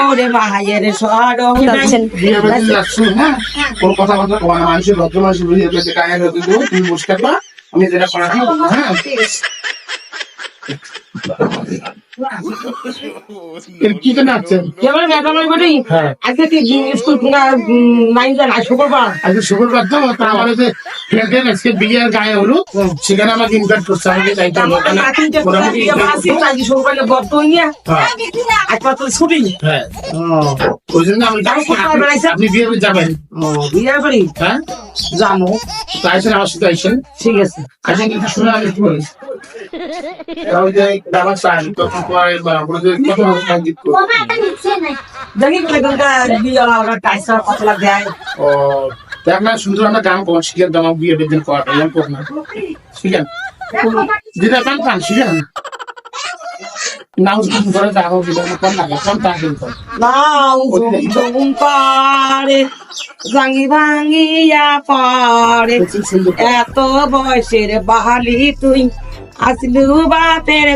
ওরে মায়ের সরম কোন কথা কথা মানুষের ভদ্র মানুষের বুঝিয়ে পেতে কায়া হতে দেবো তুমি বসে থাকবা আমি যেটা করা হ্যাঁ কি তো নাচছেন হ্যাঁ আজকে স্কুল শুক্রবার আজকে শুক্রবার তো আমার যে ফ্রেন্ডের আজকে বিয়ের গায়ে হলো সেখানে আমাকে ইনভাইট করছে আমাকে যাইতে হবে ছুটি হ্যাঁ ওই জন্য আমি আপনি বিয়ে যাবেন বিয়ে করি হ্যাঁ জানো তো আইসেন আমার সাথে আইসেন ঠিক আছে আইসেন কিন্তু শুনে আমি একটু বলি ওই যে দাবার চান তখন পরে আমাদের কত সঙ্গীত দেখি বিয়ে টাইসা কত লাগ দেয় ও দেখ না সুন্দর আমরা গান কোন শিখেন দাম বিয়ে বেদিন করা এরকম কোন না শিখেন যেটা গান পান শিখেন নাও করে দাও যেটা কোন না কোন তা কিন্তু নাও পারে ভাঙি ভাঙিয়া পারে এত বয়সের বাহালি তুই আসলু বাতের